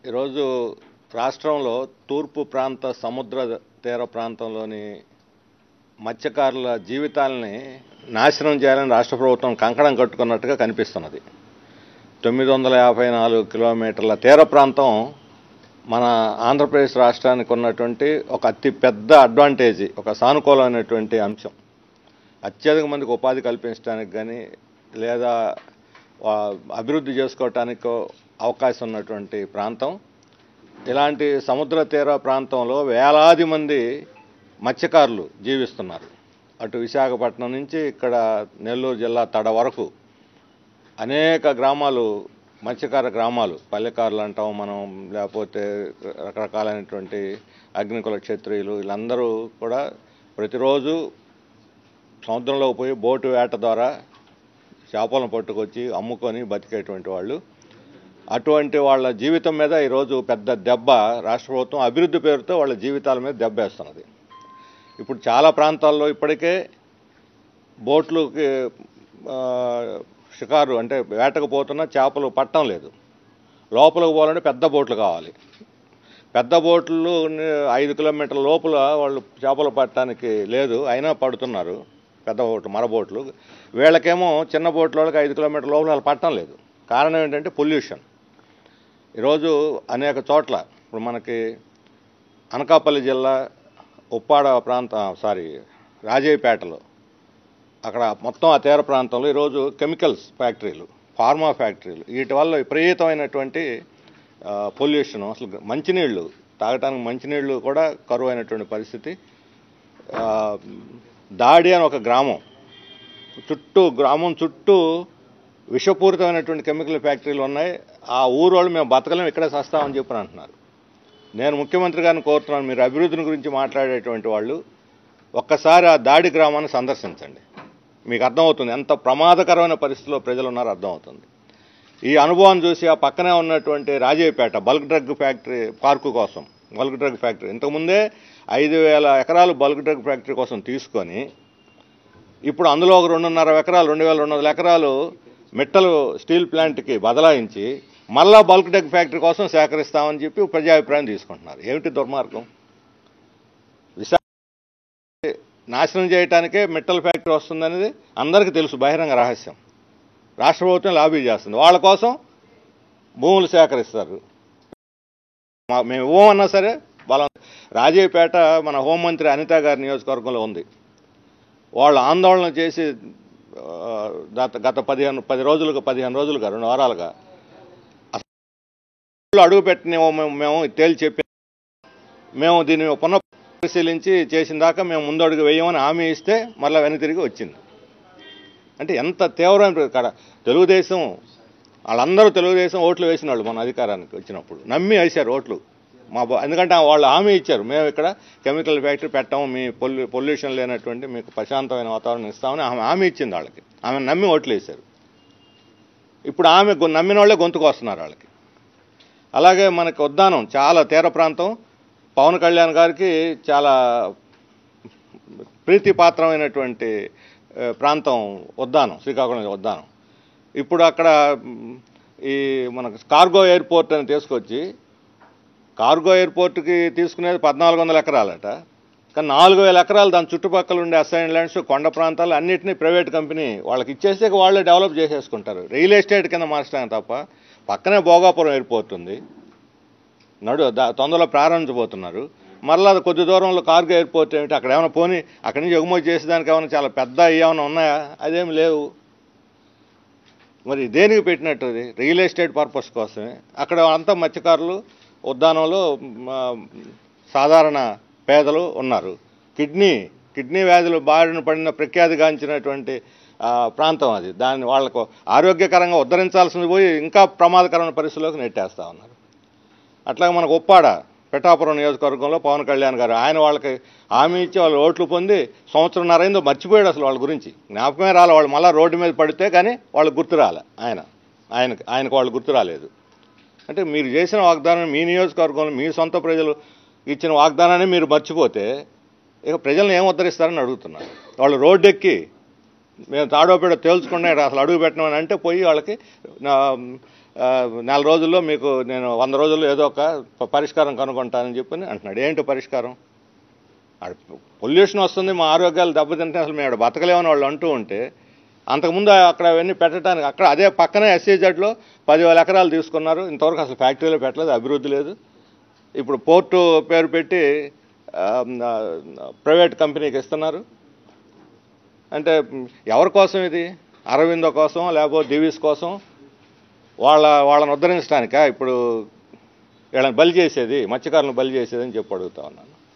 ఈరోజు రాష్ట్రంలో తూర్పు ప్రాంత సముద్ర తీర ప్రాంతంలోని మత్స్యకారుల జీవితాలని నాశనం చేయాలని రాష్ట్ర ప్రభుత్వం కంకణం కట్టుకున్నట్టుగా కనిపిస్తున్నది. 954 కిలోమీటర్ల తీర ప్రాంతం మన ఆంధ్రప్రదేశ్ రాష్ట్రానికి ఉన్నటువంటి ఒక అతి పెద్ద అడ్వాంటేజ్, ఒక సానుకూలమైనటువంటి అంశం. అత్యధిక మందికి ఉపాధి కల్పించడానికి కానీ లేదా అభివృద్ధి చేసుకోవటానికి అవకాశం ఉన్నటువంటి ప్రాంతం. ఇలాంటి సముద్ర తీర ప్రాంతంలో వేలాది మంది మత్స్యకారులు జీవిస్తున్నారు. అటు విశాఖపట్నం నుంచి ఇక్కడ నెల్లూరు జిల్లా తడ వరకు అనేక గ్రామాలు, మత్స్యకార గ్రామాలు, పల్లెకారులు అంటాం మనం, లేకపోతే రకరకాలైనటువంటి అగ్నికుల క్షత్రియులు, వీళ్ళందరూ కూడా ప్రతిరోజు సముద్రంలో పోయి బోటు వేట ద్వారా చేపలను పట్టుకొచ్చి అమ్ముకొని బతికేటువంటి వాళ్ళు. అటువంటి వాళ్ళ జీవితం మీద ఈరోజు పెద్ద దెబ్బ రాష్ట్ర ప్రభుత్వం అభివృద్ధి పేరుతో వాళ్ళ జీవితాల మీద దెబ్బ వేస్తున్నది. ఇప్పుడు చాలా ప్రాంతాల్లో ఇప్పటికే బోట్లుకి షికారు అంటే వేటకు పోతున్న చేపలు పట్టడం లేదు. లోపలికి పోవాలంటే పెద్ద బోట్లు కావాలి. పెద్ద బోట్లు 5 కిలోమీటర్ల లోపల వాళ్ళు చేపలు పట్టడానికి లేదు, అయినా పడుతున్నారు పెద్ద బోట్లు, మరబోట్లు. వీళ్ళకేమో చిన్న బోట్ల వాళ్ళకి 5 కిలోమీటర్ల లోపల వాళ్ళు పట్టడం లేదు. కారణం ఏంటంటే పొల్యూషన్. ఈరోజు అనేక చోట్ల, ఇప్పుడు మనకి అనకాపల్లి జిల్లా ఉప్పాడ రాజయ్యపేటలో, అక్కడ మొత్తం ఆ తీర ప్రాంతంలో ఈరోజు కెమికల్స్ ఫ్యాక్టరీలు, ఫార్మా ఫ్యాక్టరీలు, వీటి వల్ల విపరీతమైనటువంటి పొల్యూషన్. అసలు మంచినీళ్ళు తాగటానికి మంచినీళ్ళు కూడా కరువు అయినటువంటి పరిస్థితి. దాడి అని ఒక గ్రామం చుట్టూ విషపూరితమైనటువంటి కెమికల్ ఫ్యాక్టరీలు ఉన్నాయి. ఆ ఊరోళ్ళు మేము బతకలేము, ఇక్కడే సస్తామని చెప్పని అంటున్నారు. నేను ముఖ్యమంత్రి గారిని కోరుతున్నాను, మీరు అభివృద్ధిని గురించి మాట్లాడేటువంటి వాళ్ళు ఒక్కసారి ఆ దాడి గ్రామాన్ని సందర్శించండి. మీకు అర్థమవుతుంది ఎంత ప్రమాదకరమైన పరిస్థితిలో ప్రజలు ఉన్నారో అర్థమవుతుంది. ఈ అనుభవం చూసి ఆ పక్కనే ఉన్నటువంటి Rajayyapeta bulk drug factory park కోసం, బల్క్ డ్రగ్ ఫ్యాక్టరీ ఇంతకుముందే 5,000 ఎకరాలు బల్క్ డ్రగ్ ఫ్యాక్టరీ కోసం తీసుకొని ఇప్పుడు అందులో ఒక 2.5 ఎకరాలు, 2,200 ఎకరాలు మిట్టలు స్టీల్ ప్లాంట్కి బదలాయించి మళ్ళా బల్క్ డ్రగ్ ఫ్యాక్టరీ కోసం సేకరిస్తామని చెప్పి ప్రజాభిప్రాయం తీసుకుంటున్నారు. ఏమిటి దుర్మార్గం? విశాఖ నాశనం చేయడానికే మిట్టల్ ఫ్యాక్టరీ వస్తుందనేది అందరికీ తెలుసు, బహిరంగ రహస్యం. రాష్ట్ర ప్రభుత్వం లాబీ చేస్తుంది, వాళ్ళ కోసం భూములు సేకరిస్తారు. మేము ఇవ్వమన్నా సరే బలం. రాజయ్యపేట మన హోంమంత్రి అనిత గారి నియోజకవర్గంలో ఉంది. వాళ్ళు ఆందోళన చేసి గత 15 రోజులుగా 2 వారాలుగా అడుగు పెట్టిన మేము తేల్చి చెప్పి మేము దీన్ని పునఃపరిశీలించి చేసిన దాకా మేము ముందడుగు వేయమని హామీ ఇస్తే మళ్ళీ వెనక్కి వచ్చింది. అంటే ఎంత తీవ్రమైన కాడ తెలుగుదేశం వాళ్ళందరూ తెలుగుదేశం ఓట్లు వేసిన వాళ్ళు మన అధికారానికి వచ్చినప్పుడు నమ్మి వేశారు ఓట్లు. ఎందుకంటే వాళ్ళు హామీ ఇచ్చారు, మేము ఇక్కడ కెమికల్ ఫ్యాక్టరీ పెట్టాము, మీ పొల్యూషన్ లేనటువంటి మీకు ప్రశాంతమైన వాతావరణం ఇస్తామని ఆమె హామీ ఇచ్చింది వాళ్ళకి. ఆమె నమ్మి ఓట్లు వేశారు. ఇప్పుడు ఆమె నమ్మిన వాళ్ళే గొంతుకు వస్తున్నారు వాళ్ళకి. అలాగే మనకి ఉద్దానం చాలా తీర ప్రాంతం, పవన్ కళ్యాణ్ గారికి చాలా ప్రీతిపాత్రమైనటువంటి ప్రాంతం ఉద్దానం, శ్రీకాకుళం ఉద్దానం. ఇప్పుడు అక్కడ ఈ మనకు కార్గో ఎయిర్పోర్ట్ అని తీసుకొచ్చి, కార్గో ఎయిర్పోర్ట్కి తీసుకునేది 1,400 ఎకరాలట, కానీ 4,000 ఎకరాలు దాని చుట్టుపక్కల ఉండే అసైన్ ల్యాండ్స్, కొండ ప్రాంతాలు అన్నింటినీ ప్రైవేట్ కంపెనీ వాళ్ళకి ఇచ్చేస్తే వాళ్ళే డెవలప్ చేసేసుకుంటారు, రియల్ ఎస్టేట్ కింద మార్చడానికి తప్ప. పక్కనే భోగాపురం ఎయిర్పోర్ట్ ఉంది, తొందరలో ప్రారంభించబోతున్నారు. మరలా కొద్ది దూరంలో కార్గో ఎయిర్పోర్ట్ ఏమిటి, అక్కడ ఏమైనా పోనీ అక్కడి నుంచి ఎగుమతి చేసేదానికి ఏమైనా చాలా పెద్ద ఏమైనా ఉన్నాయా? అదేమి లేవు. మరి దేనికి పెట్టినట్టు? అది రియల్ ఎస్టేట్ పర్పస్ కోసమే. అక్కడ అంతా మత్స్యకారులు, ఉద్దానంలో సాధారణ పేదలు ఉన్నారు. కిడ్నీ వ్యాధులు బారిన పడిన ప్రఖ్యాతిగాంచినటువంటి ప్రాంతం అది. దాన్ని వాళ్లకు ఆరోగ్యకరంగా ఉద్ధరించాల్సింది పోయి ఇంకా ప్రమాదకరమైన పరిస్థితుల్లోకి నెట్టేస్తా ఉన్నారు. అట్లాగే మనకు ఉప్పాడ పిఠాపురం నియోజకవర్గంలో పవన్ కళ్యాణ్ గారు ఆయన వాళ్ళకి హామీ ఇచ్చి వాళ్ళు ఓట్లు పొంది 1.5 సంవత్సరం అయిందో మర్చిపోయాడు, అసలు వాళ్ళ గురించి జ్ఞాపకమే రాలే. వాళ్ళు మళ్ళీ రోడ్డు మీద పడితే కానీ వాళ్ళకి గుర్తు రాలే, ఆయనకు వాళ్ళు గుర్తు రాలేదు. అంటే మీరు చేసిన వాగ్దానం, మీ నియోజకవర్గంలో మీ సొంత ప్రజలు ఇచ్చిన వాగ్దానాన్ని మీరు మర్చిపోతే ఇక ప్రజలను ఏం ఉద్ధరిస్తారని అడుగుతున్నారు. వాళ్ళు రోడ్డు ఎక్కి మేము తాడోపేడో తేల్చుకునే అసలు అడుగు పెట్టమని అంటే పోయి వాళ్ళకి నెల రోజుల్లో మీకు నేను 100 రోజుల్లో ఏదో ఒక పరిష్కారం కనుగొంటానని చెప్పి అంటున్నాడు. ఏంటి పరిష్కారం? పొల్యూషన్ వస్తుంది, మా ఆరోగ్యాలు దెబ్బతింటే అసలు మేము బతకలేమని వాళ్ళు అంటూ ఉంటే, అంతకుముందు అక్కడ అవన్నీ పెట్టడానికి అక్కడ అదే పక్కనే SEZలో 10,000 ఎకరాలు తీసుకున్నారు. ఇంతవరకు అసలు ఫ్యాక్టరీలో పెట్టలేదు, అభివృద్ధి లేదు. ఇప్పుడు పోర్టు పేరు పెట్టి ప్రైవేట్ కంపెనీకి ఇస్తున్నారు. అంటే ఎవరి కోసం ఇది? అరవిందో కోసం, లేకపోతే దివీస్ కోసం, వాళ్ళని ఉద్ధరించడానికా ఇప్పుడు వీళ్ళని బలి చేసేది, మత్స్యకారులను బలి చేసేది అని చెప్పి అడుగుతా ఉన్నాను.